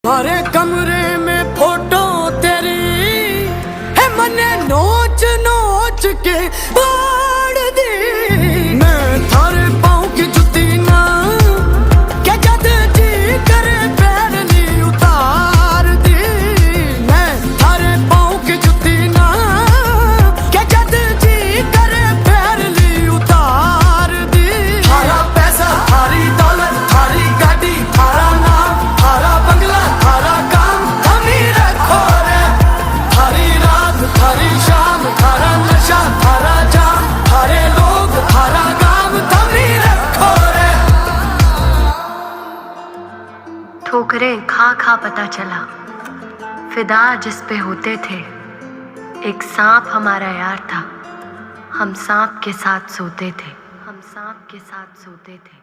अरे कमरे में फोटो तेरी है, मने नोच नोच के फाड़ दी। मैं थारे पाँव की जुती ना क्या जद जी करे पैर ली उतार दी। मैं थारे पाँव की जुती ना क्या जद जी करे पैर ली उतार दी। थारा पैसा, थारी दौलत, थारी गाड़ी, थारा नाम, थारा बंगला, थारा काम थमी रखो रे। थारी रात, थारी शाम, थारा नशा, थारा जाम, थारे लोग, थारा काम थमी रखो रे। ठोकरें खा खा पता चला, फिदा जिस पे होते थे। एक सांप हमारा यार था, हम सांप के साथ सोते थे, हम सांप के साथ सोते थे।